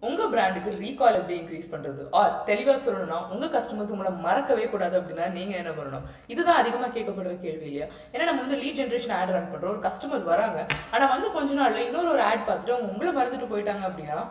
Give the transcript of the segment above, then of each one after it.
உங்க பிராண்டுக்கு ரீகால் எப்படி இன்க்ரீஸ் பண்றது ஆர் தெளிவா சொல்லணும்னா உங்க கஸ்டமர்ஸ் உங்களை மறக்கவே கூடாது அப்படின்னா நீங்க என்ன பண்ணணும்? இதுதான் அதிகமா கேட்கப்படுற கேள்வி இல்லையா? ஏன்னா நம்ம வந்து லீட் ஜென்ரேஷன் ஆட் ரன் பண்றோம், ஒரு கஸ்டமர் வராங்க, ஆனா வந்து கொஞ்ச நாள்ல இன்னொரு ஒரு ஆட் பார்த்துட்டு அவங்க உங்களை மறந்துட்டு போயிட்டாங்க அப்படின்னா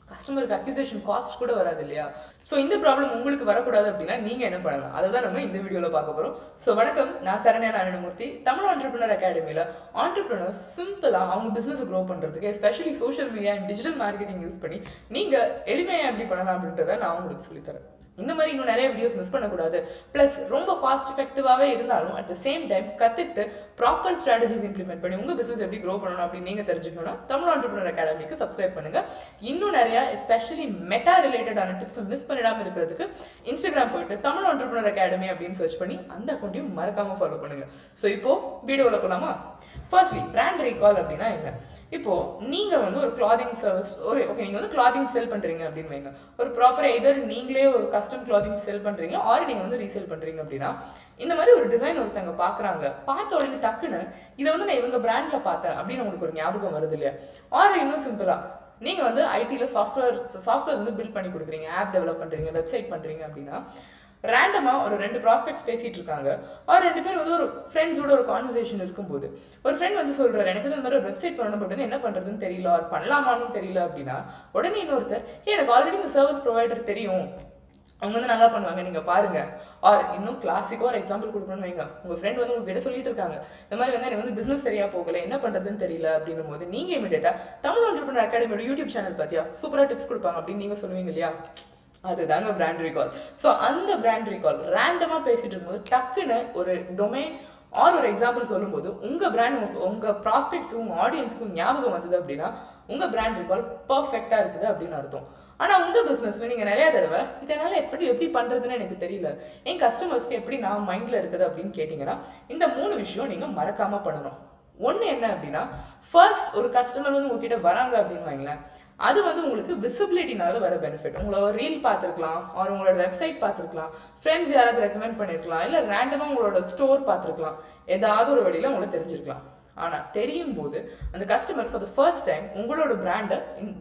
கஸ்டமருக்கு அக்யூசேஷன் காஸ்ட் கூட வராது இல்லையா? ஸோ இந்த ப்ராப்ளம் உங்களுக்கு வரக்கூடாது அப்படின்னா நீங்க என்ன பண்ணலாம், அதை தான் நம்ம இந்த வீடியோவில் பார்க்க போறோம். ஸோ வணக்கம், நான் சரண்யா நாராயணமூர்த்தி. தமிழ் ஆண்டர்பிரினர் அகாடமியில் ஆண்டர்பிரினர்ஸ் சிம்பிளாக அவங்க பிஸ்னஸ் க்ரோ பண்ணுறதுக்கு especially social media and digital marketing use பண்ணி நீங்கள் எளிமையாக எப்படி பண்ணலாம் அப்படின்றத நான் உங்களுக்கு சொல்லித்தரேன். இந்த மாதிரி இன்னும் நிறைய வீடியோஸ் மிஸ் பண்ணக்கூடாது, ப்ளஸ் ரொம்ப காஸ்ட் எஃபெக்டிவாகவே இருந்தாலும் அட் த சேம் டைம் கற்றுக்கிட்டு ப்ராப்பர் ஸ்ட்ராட்டஜிஸ் இம்ப்ளிமெண்ட் பண்ணி உங்கள் பிஸ்னஸ் எப்படி க்ரோ பண்ணணும் அப்படின்னு நீங்கள் தெரிஞ்சுக்கணும்னா தமிழ் ஆண்டர்பிரினர் அகாடமிக்கு சப்ஸ்கிரைப் பண்ணுங்கள். இன்னும் நிறையா எஸ்பெஷலி மெட்டா ரிலேட்டடான டிப்ஸ் மிஸ் பண்ணிடாமல் இருக்கிறதுக்கு இன்ஸ்டாகிராம் போயிட்டு தமிழ் ஆண்டர்பிரினர் அகாடமி அப்படின்னு சர்ச் பண்ணி அந்த அக்கௌண்ட்டையும் மறக்காமல் ஃபாலோ பண்ணுங்கள். ஸோ இப்போது வீடியோவில் போகலாமா? ஃபர்ஸ்ட்லி பிராண்ட் ரீகால் அப்படின்னா என்ன? இப்போ நீங்க வந்து ஒரு கிளாதிங் சர்வீஸ் நீங்க வந்து கிளாதிங் செல் பண்றீங்க அப்படின்னு வைங்க. ஒரு ப்ராப்பரா எதர் நீங்களே ஒரு கஸ்டம் கிளாதிங் செல் பண்றீங்க ஆர் நீங்க வந்து ரீசேல் பண்றீங்க அப்படின்னா இந்த மாதிரி ஒரு டிசைன் ஒருத்தவங்க பாக்குறாங்க, பார்த்த உடனே டக்குன்னு இதை வந்து நான் இவங்க பிராண்ட்ல பார்த்தேன் அப்படின்னு உங்களுக்கு ஒரு ஞாபகம் வருது இல்லையா? ஆர் இன்னும் சிம்பிளா நீங்க வந்து ஐடியில் சாஃப்ட்வேர்ஸ் வந்து பில்ட் பண்ணி கொடுக்குறீங்க, ஆப் டெவலப் பண்றீங்க, வெப்சைட் பண்றீங்க அப்படின்னா ரேண்டமாக ஒரு 2 ப்ராஸ்பெக்ட்ஸ் பேசிகிட்டு இருக்காங்க, ஒரு 2 பேர் வந்து ஒரு ஃப்ரெண்ட்ஸோட ஒரு கான்வர்சேஷன் இருக்கும்போது ஒரு ஃப்ரெண்ட் வந்து சொல்கிறார், எனக்கு இந்த மாதிரி ஒரு வெப்சைட் பண்ணணும், பட் வந்து என்ன பண்ணுறதுன்னு தெரியல, ஆர் பண்ணலாமான்னு தெரியல அப்படின்னா உடனே இன்னொருத்தர் எனக்கு ஆல்ரெடி இந்த சர்வீஸ் ப்ரொவைடர் தெரியும், அவங்க வந்து நல்லா பண்ணுவாங்க, நீங்கள் பாருங்க. ஆர் இன்னும் கிளாசிக்காக ஒரு எக்ஸாம்பிள் கொடுக்கணும்னு வைங்க, உங்கள் ஃப்ரெண்ட் வந்து உங்ககிட்ட சொல்லிட்டு இருக்காங்க, இந்த மாதிரி வந்து எனக்கு வந்து பிஸ்னஸ் சரியாக போகலை, என்ன பண்ணுறதுன்னு தெரியல அப்படின்னும் போது நீங்கள் இமீடியட்டாக தமிழ் ஆண்டர்பிரினர் அகாடமியோட யூடியூப் சேனல் பார்த்தியா சூப்பராக டிப்ஸ் கொடுப்பாங்க அப்படின்னு நீங்கள் சொல்லுவீங்க இல்லையா? அதுதாங்க பிராண்ட் ரீகால். ஸோ அந்த பிராண்ட் ரீகால் ரேண்டமாக பேசிட்டு இருக்கும்போது டக்குன்னு ஒரு டொமைன் ஆர் ஒரு எக்ஸாம்பிள் சொல்லும்போது உங்கள் பிராண்ட் உங்கள் ப்ராஸ்பெக்ட்ஸும் உங்கள் ஆடியன்ஸுக்கும் ஞாபகம் வந்தது அப்படின்னா உங்கள் பிராண்ட் ரீகால் பர்ஃபெக்டாக இருக்குது அப்படின்னு அர்த்தம். ஆனால் உங்கள் பிஸ்னஸில் நீங்கள் நிறையா தடவை இதனால் எப்படி பண்ணுறதுன்னு எனக்கு தெரியல, என் கஸ்டமர்ஸ்க்கு எப்படி நான் மைண்டில் இருக்குது அப்படின்னு கேட்டிங்கன்னா இந்த 3 விஷயம் நீங்கள் மறக்காமல் பண்ணணும். ஒன்று என்ன அப்படின்னா, ஃபர்ஸ்ட் ஒரு கஸ்டமர் வந்து உங்ககிட்ட வராங்க அப்படின்னு வைங்களேன், அது வந்து உங்களுக்கு விசிபிலிட்டினால வர பெனிஃபிட். உங்களோட ரீல் பார்த்துருக்கலாம், ஆர் உங்களோட வெப்சைட் பார்த்துருக்கலாம், ஃப்ரெண்ட்ஸ் யாராவது ரெக்கமெண்ட் பண்ணியிருக்கலாம், இல்லை ரேண்டமாக உங்களோட ஸ்டோர் பார்த்துருக்கலாம், ஏதாவது ஒரு வழியில் உங்களுக்கு தெரிஞ்சிருக்கலாம். ஆனால் தெரியும் போது அந்த customer for the first time உங்களோட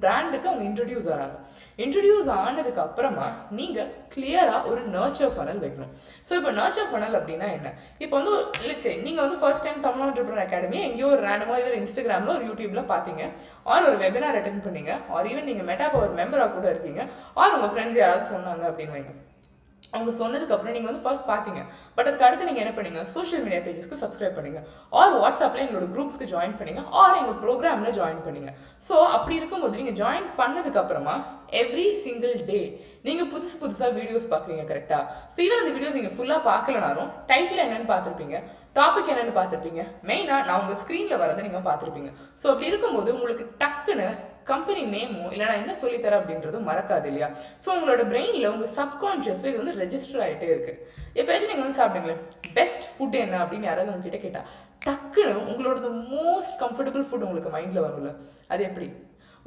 பிராண்டுக்கு அவங்க இன்ட்ரடியூஸ் ஆகிறாங்க. இன்ட்ரடியூஸ் ஆனதுக்கு அப்புறமா நீங்கள் கிளியராக ஒரு நர்ச்சர் ஃபனல் வைக்கணும். ஸோ இப்போ நர்ச்சர் ஃபனல் அப்படின்னா என்ன? இப்போ வந்து லெட்ஸ் சே நீங்கள் வந்து first time Tamil entrepreneur academy எங்கேயோ ஒரு ரேண்டமாக இதோ இன்ஸ்டாகிராமில் ஒரு யூடியூப்ல பார்த்தீங்க, ஆர் ஒரு வெபினார் அட்டென்ட் பண்ணீங்க, ஆர் ஈவன் நீங்கள் மெட்டா பவர் மெம்பராக கூட இருக்கீங்க, ஆர் உங்கள் ஃப்ரெண்ட்ஸ் யாராவது சொன்னாங்க அப்படின்னு வைங்க. அவங்க சொன்னதுக்கப்புறம் நீங்கள் வந்து ஃபர்ஸ்ட் பார்த்தீங்க, பட் அதுக்கு அடுத்து நீங்கள் என்ன பண்ணீங்க, சோஷியல் மீடியா பேஜஸ்க்கு சப்ஸ்கிரைப் பண்ணுங்க, ஆர் வாட்ஸ்அப்பில் எங்களோட குரூப்ஸ்க்கு ஜாயின் பண்ணீங்க, ஆர் எங்கள் ப்ரோக்ராமில் ஜாயின் பண்ணீங்க. ஸோ அப்படி இருக்கும்போது நீங்கள் ஜாயின் பண்ணதுக்கப்புறமா எவ்ரி சிங்கிள் டே நீங்கள் புதுசாக வீடியோஸ் பார்க்குறீங்க கரெக்டாக? ஸோ ஈவன் அந்த வீடியோஸ் நீங்கள் ஃபுல்லாக பார்க்கலனாலும் டைட்டில் என்னென்னு பார்த்துருப்பீங்க, டாபிக் என்னென்னு பார்த்துருப்பீங்க, மெயினாக நான் உங்கள் ஸ்க்ரீனில் வரதை நீங்கள் பார்த்துருப்பீங்க. ஸோ அப்படி இருக்கும்போது உங்களுக்கு டக்குன்னு கம்பெனி நேமோ இல்லை நான் என்ன சொல்லித்தரேன் அப்படின்றது மறக்காது இல்லையா? ஸோ உங்களோட பிரெயினில் உங்கள் சப்கான்ஷியஸில் இது வந்து ரெஜிஸ்டர் ஆகிட்டே இருக்குது. எப்போயாச்சும் நீங்கள் வந்து சாப்பிடுங்களேன், பெஸ்ட் ஃபுட் என்ன அப்படின்னு யாராவது உங்ககிட்ட கேட்டால் டக்குன்னு உங்களோட மோஸ்ட் கம்ஃபர்டபுள் ஃபுட் உங்களுக்கு மைண்டில் வரும்ல, அது எப்படி?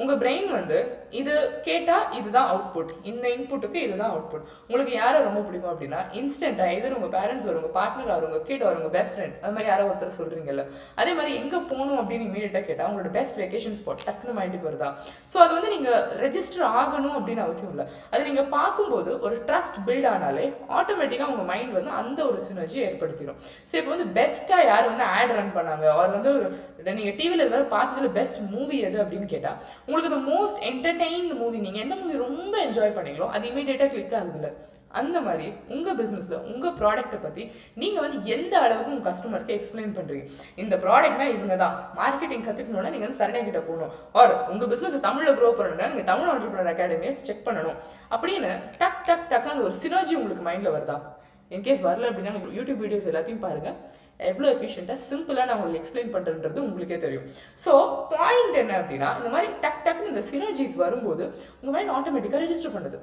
உங்கள் பிரெயின் வந்து இது கேட்டால் இதுதான் அவுட்புட், இந்த இன்புட்டுக்கு இதுதான் அவுட்புட். உங்களுக்கு யாரை ரொம்ப பிடிக்கும் அப்படின்னா இன்ஸ்டன்ட்டாக எதிர் உங்கள் பேரண்ட்ஸ் வரும், உங்கள் பார்ட்னர் ஆர் உங்கள் கிட் ஆர் உங்கள் பெஸ்ட் ஃப்ரெண்ட், அது மாதிரி யாரோ ஒருத்தர் சொல்கிறீங்கல்ல, அதே மாதிரி எங்கே போகணும் அப்படின்னு இமீடியட்டாக கேட்டால் உங்களோட பெஸ்ட் வெக்கேஷன் ஸ்பாட் டக்குன்னு மைண்டுக்கு வருதா? ஸோ அது வந்து நீங்கள் ரெஜிஸ்டர் ஆகணும் அப்படின்னு அவசியம் இல்லை, அது நீங்கள் பார்க்கும்போது ஒரு ட்ரஸ்ட் பில்ட் ஆனாலே ஆட்டோமேட்டிக்காக உங்கள் மைண்ட் வந்து அந்த ஒரு சினர்ஜி ஏற்படுத்திடும். ஸோ இப்போ வந்து பெஸ்ட்டாக யார் வந்து ஆட் ரன் பண்ணாங்க, அவர் வந்து ஒரு நீங்கள் டிவியில் வேறு பார்த்ததுல பெஸ்ட் மூவி எது அப்படின்னு கேட்டால் உங்களுக்கு அந்த மோஸ்ட் என்டர்டெயின் மூவி, நீங்கள் எந்த மூவி ரொம்ப என்ஜாய் பண்ணீங்களோ அது இமீடியட்டாக கிளிக் ஆகுதுல்ல. அந்த மாதிரி உங்கள் பிஸ்னஸில் உங்கள் ப்ராடக்ட்டை பற்றி நீங்கள் வந்து எந்த அளவுக்கு உங்கள் கஸ்டமருக்கு எக்ஸ்பிளைன் பண்ணுறீங்க, இந்த ப்ராடக்ட்னா இவங்க தான், மார்க்கெட்டிங் கற்றுக்கணுன்னா நீங்கள் வந்து சரண்யா கிட்ட போகணும், ஆர் உங்கள் பிஸ்னஸை தமிழில் க்ரோ பண்ணணும்னா நீங்கள் தமிழ் ஆண்டர்பிரினர் அகாடமியை செக் பண்ணணும் அப்படின்னு டக்குன்னு ஒரு சினர்ஜி உங்களுக்கு மைண்டில் வருதா? இன்கேஸ் வரல அப்படின்னா யூடியூப் வீடியோஸ் எல்லாத்தையும் பாருங்கள், எவ்வளோ எஃபிஷியண்ட்டாக சிம்பிளாக நான் உங்களுக்கு எக்ஸ்பிளைன் பண்ணுறன்றது உங்களுக்கே தெரியும். ஸோ பாயிண்ட் என்ன அப்படின்னா, இந்த மாதிரி டக்குன்னு இந்த சினர்ஜிஸ் வரும்போது உங்கள் மைண்ட் ஆட்டோமேட்டிக்காக ரெஜிஸ்டர் பண்ணுது.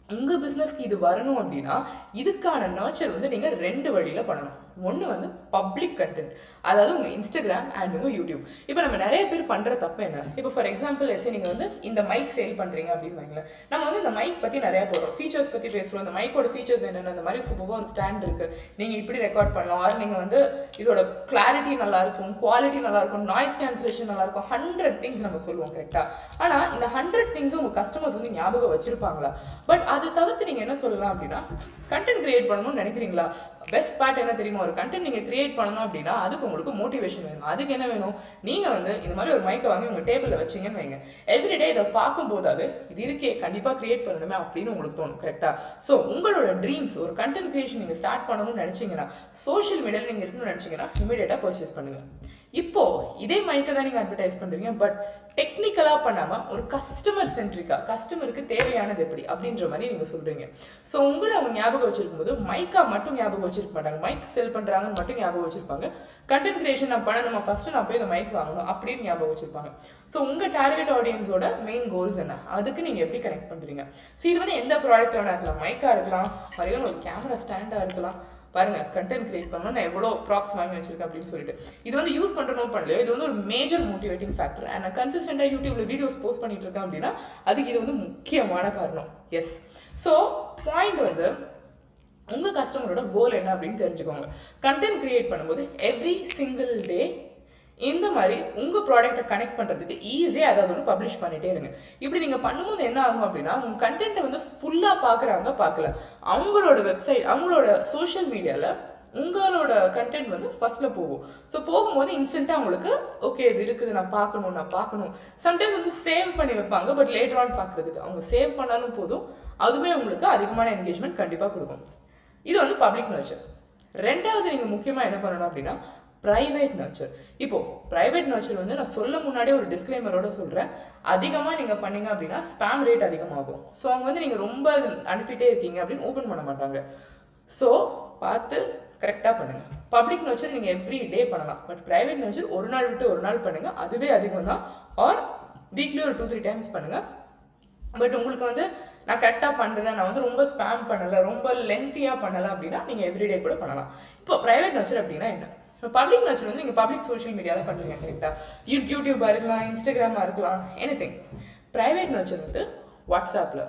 உங்கள் பிஸ்னஸ்க்கு இது வரணும் அப்படின்னா இதுக்கான நர்ச்சர் வந்து நீங்கள் 2 வழியில் பண்ணணும். ஒன்று வந்து பப்ளிக் கண்டென்ட், அதாவது உங்கள் இன்ஸ்டாகிராம் அண்ட் உங்கள் யூடியூப். இப்போ நம்ம நிறைய பேர் பண்ணுற தப்பு என்ன, இப்போ ஃபார் எக்ஸாம்பிள் எடுத்து நீங்கள் வந்து இந்த மைக் சேல் பண்ணுறீங்க அப்படின்னு வைங்களேன். நம்ம வந்து இந்த மைக் பற்றி நிறையா போடுறோம், ஃபீச்சர்ஸ் பற்றி பேசுகிறோம், இந்த மைக்கோட ஃபீச்சர்ஸ் என்னென்ன, இந்த மாதிரி சூப்பராக ஒரு ஸ்டாண்ட் இருக்குது, நீங்கள் இப்படி ரெக்கார்ட் பண்ணலாம், ஆர் நீங்கள் வந்து இதோட கிளாரிட்டி நல்லாயிருக்கும், குவாலிட்டி நல்லாயிருக்கும், நாய்ஸ் கேன்சலேஷன் நல்லாயிருக்கும், 100 திங்ஸ் நம்ம சொல்லுவோம் கரெக்டாக. ஆனால் இந்த 100 திங்ஸ் உங்கள் கஸ்டமர்ஸ் வந்து ஞாபகம் வச்சிருப்பாங்களா? பட் அதை தவிர்த்து நீங்கள் என்ன சொல்லலாம் அப்படின்னா, கண்டென்ட் கிரியேட் பண்ணணும்னு நினைக்கிறீங்களா? பெஸ்ட் பார்ட் என்ன தெரியுமா, ஒரு கண்டென்ட் நீங்கள் கிரியேட் பண்ணணும் அப்படின்னா அதுக்கு உங்களுக்கு மோட்டிவேஷன் வேணும். அதுக்கு என்ன வேணும், நீங்கள் வந்து இந்த மாதிரி ஒரு மைக்கை வாங்கி உங்கள் டேபிளில் வச்சிங்கன்னு வைங்க, எவ்ரிடே இதை பார்க்கும்போது அது இது இருக்கே கண்டிப்பாக கிரியேட் பண்ணணுமே அப்படின்னு உங்களுக்கு தோணும் கரெக்டாக. ஸோ உங்களோட ட்ரீம்ஸ் ஒரு கண்டென்ட் கிரியேஷன் நீங்கள் ஸ்டார்ட் பண்ணணும்னு நினச்சிங்கன்னா, சோஷியல் மீடியாவில் நீங்கள் இருக்கணும்னு நினச்சிங்கன்னா இமீடியட்டாக பர்ச்சேஸ் பண்ணுங்கள். இப்போ இதே மைக்கை தான் நீங்கள் அட்வர்டைஸ் பண்ணுறீங்க, பட் டெக்னிக்கலாக பண்ணாமல் ஒரு கஸ்டமர் சென்ட்ரிக்காக கஸ்டமருக்கு தேவையானது எப்படி அப்படின்ற மாதிரி நீங்கள் சொல்கிறீங்க. ஸோ உங்களை அவங்க ஞாபகம் வச்சிருக்கும் போது மைக்கா மட்டும் ஞாபகம் வச்சிருக்க மாட்டாங்க, மைக் செல் பண்ணுறாங்கன்னு மட்டும் ஞாபகம் வச்சிருப்பாங்க, கண்டென்ட் கிரியேஷன் நான் பண்ணணுமா ஃபஸ்ட்டு நான் போய் இந்த மைக் வாங்கணும் அப்படின்னு ஞாபகம் வச்சிருப்பாங்க. ஸோ உங்கள் டார்கெட் ஆடியன்ஸோட மெயின் கோல்ஸ் என்ன, அதுக்கு நீங்கள் எப்படி கனெக்ட் பண்ணுறீங்க. ஸோ இது வந்து எந்த ப்ராடக்ட் வேணா இருக்கலாம், மைக்காக இருக்கலாம், மறுபடியும் ஒரு கேமரா ஸ்டாண்டாக இருக்கலாம். பாருங்க, கண்டென்ட் கிரியேட் பண்ணணும், நான் எவ்வளோ ப்ராப்ஸ் வாங்கி வச்சிருக்கேன் அப்படின்னு சொல்லிட்டு இது வந்து யூஸ் பண்ணுறோம் பண்ணலையோ, இது வந்து ஒரு மேஜர் மோட்டிவேட்டிங் ஃபேக்டர். அண்ட் நான் கன்சிஸ்டண்டாக யூடியூப்ல வீடியோஸ் போஸ்ட் பண்ணிட்டு இருக்கேன் அப்படின்னா அதுக்கு இது வந்து முக்கியமான காரணம். எஸ், ஸோ பாயிண்ட் வந்து உங்கள் கஸ்டமரோட கோல் என்ன அப்படின்னு தெரிஞ்சுக்கோங்க. கண்டென்ட் கிரியேட் பண்ணும்போது எவ்ரி சிங்கிள் டே இந்த மாதிரி உங்கள் ப்ராடக்ட்டை கனெக்ட் பண்ணுறதுக்கு ஈஸியாக ஏதாவது ஒன்று பப்ளிஷ் பண்ணிகிட்டே இருங்க. இப்படி நீங்கள் பண்ணும்போது என்ன ஆகும் அப்படின்னா, உங்கள் கண்டென்ட்டை வந்து ஃபுல்லாக பார்க்கல, அவங்களோட வெப்சைட் அவங்களோட சோஷியல் மீடியாவில் உங்களோட கண்டென்ட் வந்து ஃபர்ஸ்ட்டில் போகும். ஸோ போகும்போது இன்ஸ்டண்ட்டாக அவங்களுக்கு ஓகே இது இருக்குது நான் பார்க்கணும். சம்டைம்ஸ் வந்து சேவ் பண்ணி வைப்பாங்க, பட் லேட்டர் ஆன் பார்க்குறதுக்கு அவங்க சேவ் பண்ணாலும் போதும், அதுவுமே உங்களுக்கு அதிகமான என்கேஜ்மெண்ட் கண்டிப்பாக கொடுக்கும். இது வந்து பப்ளிக் நர்ச்சர். ரெண்டாவது நீங்கள் முக்கியமாக என்ன பண்ணணும் அப்படின்னா ப்ரைவேட் நர்ச்சர். இப்போது ப்ரைவேட் நர்ச்சர் வந்து நான் சொல்ல முன்னாடியே ஒரு டிஸ்க்ளைமரோட சொல்கிறேன், அதிகமாக நீங்கள் பண்ணீங்க அப்படின்னா ஸ்பேம் ரேட் அதிகமாகும். ஸோ அவங்க வந்து நீங்கள் ரொம்ப அனுப்பிட்டே இருக்கீங்க அப்படின்னு ஓப்பன் பண்ண மாட்டாங்க. ஸோ பார்த்து கரெக்டாக பண்ணுங்கள். பப்ளிக் நர்ச்சர் நீங்கள் எவ்ரி டே பண்ணலாம், பட் ப்ரைவேட் நர்ச்சர் ஒரு நாள் விட்டு ஒரு நாள் பண்ணுங்கள், அதுவே அதிகம் தான். ஆர் வீக்லி ஒரு 2-3 டைம்ஸ் பண்ணுங்கள். பட் உங்களுக்கு வந்து நான் கரெக்டாக பண்ணுறேன், நான் வந்து ரொம்ப ஸ்பேம் பண்ணலை, ரொம்ப லென்த்தியாக பண்ணலை அப்படின்னா நீங்கள் எவ்ரிடே கூட பண்ணலாம். இப்போ ப்ரைவேட் நர்ச்சர் அப்படின்னா என்ன, இப்போ பப்ளிக் நர்ச்சர் வந்து நீங்கள் பப்ளிக் சோஷியல் மீடியாவில் பண்ணுறீங்க கரெக்டாக, யூடியூபாக இருக்கலாம், இன்ஸ்டாகிராமாக இருக்கலாம், எனிதிங். ப்ரைவேட் நர்ச்சர் வந்து வாட்ஸ்அப்பில்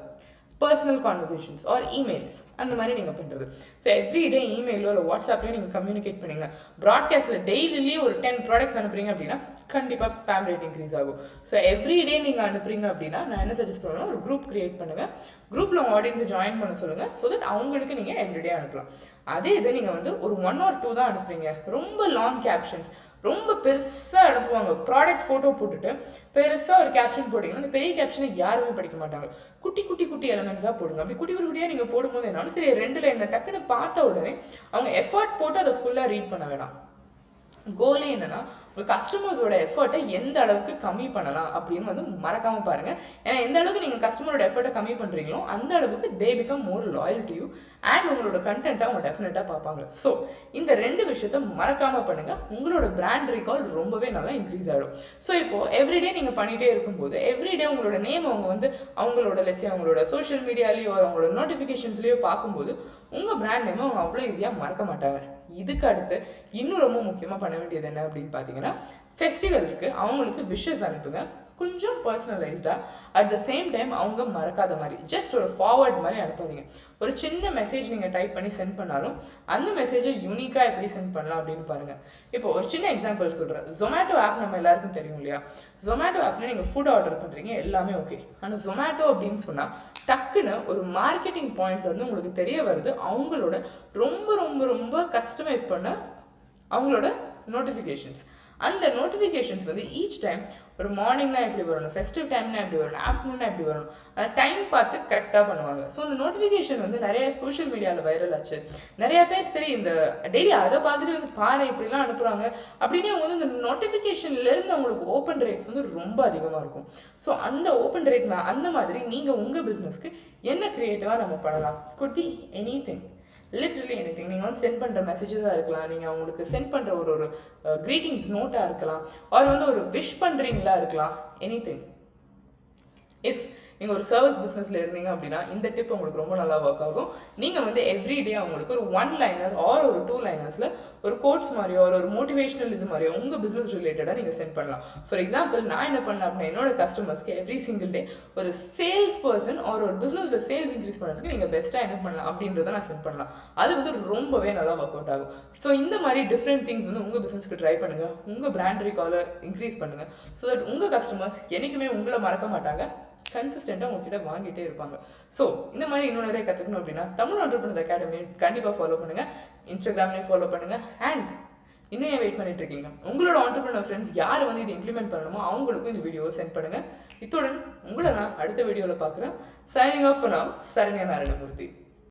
பர்சனல் கான்வர்சேஷன்ஸ் ஆர் இமெயில்ஸ் அந்த மாதிரி நீங்கள் பண்ணுறது. ஸோ எவ்ரிடே இமெயிலோ இல்லை வாட்ஸ்அப்லேயே நீங்கள் கம்யூனிகேட் பண்ணுங்க. ப்ராட்காஸ்ட்டில் டெய்லியே ஒரு 10 ப்ராடக்ட்ஸ் அனுப்புறீங்க அப்படின்னா கண்டிப்பாக ஸ்பேம் ரேட் இன்க்ரீஸ் ஆகும். ஸோ எவ்ரிடே நீங்கள் அனுப்புறீங்க அப்படின்னா நான் என்ன சஜஸ்ட் பண்ணுவேன்னா ஒரு குரூப் கிரியேட் பண்ணுங்கள், குரூப்பில் உங்கள் ஆடியன்ஸை ஜாயின் பண்ண சொல்லுங்கள், ஸோ தட் அவங்களுக்கு நீங்கள் எவ்ரிடே அனுப்பலாம். அதே இது நீங்கள் வந்து ஒரு 1 or 2 தான் அனுப்புறீங்க, ரொம்ப லாங் கேப்ஷன்ஸ் ரொம்ப பெருசாக அனுப்புவாங்க, ப்ராடக்ட் ஃபோட்டோ போட்டுட்டு பெருசாக ஒரு கேப்ஷன் போட்டிங்கன்னா அந்த பெரிய கேப்ஷனை யாருமே படிக்க மாட்டாங்க, குட்டி எலமெண்ட்ஸாக போடுங்க. அப்படி குட்டியாக நீங்கள் போடும்போது என்னாலும் சரி 2 லைன் டக்குன்னு பார்த்த உடனே அவங்க எஃபர்ட் போட்டு அதை ஃபுல்லாக ரீட் பண்ண வேணாம். கோலே என்னன்னா உங்கள் கஸ்டமர்ஸோட எஃபர்ட்டை எந்த அளவுக்கு கம்மி பண்ணலாம் அப்படின்னு வந்து மறக்காமல் பாருங்கள். ஏன்னா எந்த அளவுக்கு நீங்கள் கஸ்டமரோட எஃபர்ட்டை கம்மி பண்ணுறீங்களோ அந்த அளவுக்கு they become more loyal to you and உங்களோட கண்டென்ட்டை அவங்க டெஃபினட்டாக பார்ப்பாங்க. ஸோ இந்த 2 விஷயத்த மறக்காமல் பண்ணுங்கள், உங்களோட பிராண்ட் ரீகால் ரொம்பவே நல்லா இன்க்ரீஸ் ஆகிடும். ஸோ இப்போது எவ்ரிடே நீங்கள் பண்ணிகிட்டே இருக்கும்போது எவ்ரிடே உங்களோட நேம் அவங்க வந்து அவங்களோட லெட்ஸே அவங்களோட சோஷியல் மீடியாலேயோ அவங்களோட நோட்டிஃபிகேஷன்ஸ்லேயோ பார்க்கும்போது உங்கள் பிராண்ட் நேமை அவங்க அவ்வளோ ஈஸியாக மறக்க மாட்டாங்க. இதுக்கு அடுத்து இன்னும் ரொம்ப முக்கியமாக பண்ண வேண்டியது என்ன அப்படின்னு பார்த்தீங்கன்னா, ஃபெஸ்டிவல்ஸ்க்கு அவங்களுக்கு விஷஸ் அனுப்புங்க, கொஞ்சம் பர்சனலைஸ்டாக. அட் த சேம் டைம் அவங்க மறக்காத மாதிரி ஜஸ்ட் ஒரு ஃபார்வர்ட் மாதிரி அனுப்பாதீங்க. ஒரு சின்ன மெசேஜ் நீங்கள் டைப் பண்ணி சென்ட் பண்ணாலும் அந்த மெசேஜை யூனிக்காக எப்படி சென்ட் பண்ணலாம் அப்படின்னு பாருங்கள். இப்போ ஒரு சின்ன எக்ஸாம்பிள் சொல்கிறேன். ஜொமேட்டோ ஆப் நம்ம எல்லாருக்கும் தெரியும் இல்லையா? ஜொமேட்டோ ஆப்பில் நீங்கள் ஃபுட் ஆர்டர் பண்ணுறீங்க, எல்லாமே ஓகே. ஆனால் ஜொமேட்டோ அப்படின்னு சொன்னால் டக்குன்னு ஒரு மார்க்கெட்டிங் பாயிண்ட் வந்து உங்களுக்கு தெரிய வருது, அவங்களோட ரொம்ப ரொம்ப ரொம்ப கஸ்டமைஸ் பண்ண அவங்களோட நோட்டிஃபிகேஷன்ஸ். அந்த நோட்டிஃபிகேஷன்ஸ் வந்து ஈச் டைம் ஒரு மார்னிங்னா எப்படி வரணும், ஃபெஸ்டிவ் டைம்னா எப்படி வரணும், ஆஃப்டர்நூன்னா எப்படி வரணும், அந்த டைம் பார்த்து கரெக்டாக பண்ணுவாங்க. ஸோ அந்த நோட்டிஃபிகேஷன் வந்து நிறைய சோஷியல் மீடியாவில் வைரல் ஆச்சு. நிறையா பேர் சரி இந்த டெய்லி அதை பார்த்துட்டு வந்து பாரு இப்படிலாம் அனுப்புகிறாங்க அப்படின்னு அவங்க வந்து இந்த நோட்டிஃபிகேஷன்லேருந்து அவங்களுக்கு ஓப்பன் ரேட்ஸ் வந்து ரொம்ப அதிகமாக இருக்கும். ஸோ அந்த ஓப்பன் ரேட் அந்த மாதிரி நீங்கள் உங்கள் பிஸ்னஸ்க்கு என்ன க்ரியேட்டிவாக நம்ம பண்ணலாம், could be anything, literally anything. நீங்கள் வந்து சென்ட் பண்ணுற மெசேஜஸாக இருக்கலாம், நீங்கள் அவங்களுக்கு சென்ட் பண்ணுற ஒரு க்ரீட்டிங்ஸ் நோட்டாக இருக்கலாம், ஆர் வந்து ஒரு விஷ் பண்ணுறீங்களா இருக்கலாம், எனிதிங். இஃப் நீங்கள் ஒரு சர்வீஸ் பிஸ்னஸில் இருந்தீங்க அப்படின்னா இந்த டிப் உங்களுக்கு ரொம்ப நல்லா ஒர்க் ஆகும். நீங்கள் வந்து எவ்ரிடே அவங்களுக்கு ஒரு 1 லைனர் ஆர் ஒரு 2 லைனர்ஸில் ஒரு கோட்ஸ் மாதிரியோ ஒரு மோட்டிவேஷனல் இது மாதிரியோ உங்கள் பிஸ்னஸ் ரிலேட்டடாக நீங்கள் சென்ட் பண்ணலாம். ஃபார் எக்ஸாம்பிள் நான் என்ன பண்ணேன் அப்படின்னா என்னோட கஸ்டமர்ஸ்க்கு எவ்ரி சிங்கிள் டே ஒரு சேல்ஸ் பர்சன் ஒரு பிஸ்னஸில் சேல்ஸ் இன்க்ரீஸ் பண்ணுறதுக்கு நீங்கள் பெஸ்ட்டாக என்ன பண்ணலாம் அப்படின்றத நான் சென்ட் பண்ணலாம். அது வந்து ரொம்பவே நல்லா ஒர்க் அவுட் ஆகும். ஸோ இந்த மாதிரி டிஃப்ரெண்ட் திங்ஸ் வந்து உங்கள் பிஸ்னஸ்க்கு ட்ரை பண்ணுங்கள், உங்கள் பிராண்ட் ரீகாலை இன்க்ரீஸ் பண்ணுங்கள். ஸோ தட் உங்கள் கஸ்டமர்ஸ் என்றைக்குமே உங்களை மறக்க மாட்டாங்க, கன்சிஸ்டண்ட்டாக உங்ககிட்ட வாங்கிட்டே இருப்பாங்க. ஸோ இந்த மாதிரி இன்னும் நிறைய கற்றுக்கணும் அப்படின்னா தமிழ் என்டர்பிரினர் அகாடமி கண்டிப்பாக ஃபாலோ பண்ணுங்கள், இன்ஸ்டாகிராம்லேயும் ஃபாலோ பண்ணுங்கள். அண்ட் இன்னும் ஏன் வெயிட் பண்ணிட்டு இருக்கீங்க? உங்களோட என்டர்பிரினர் ஃப்ரெண்ட்ஸ் யார் வந்து இதை இம்ப்ளிமெண்ட் பண்ணணுமோ அவங்களுக்கும் இந்த வீடியோவை சென்ட் பண்ணுங்கள். இத்துடன் உங்களை நான் அடுத்த வீடியோவில் பார்க்குறேன். Signing off now, Saranya Narayanamurthy.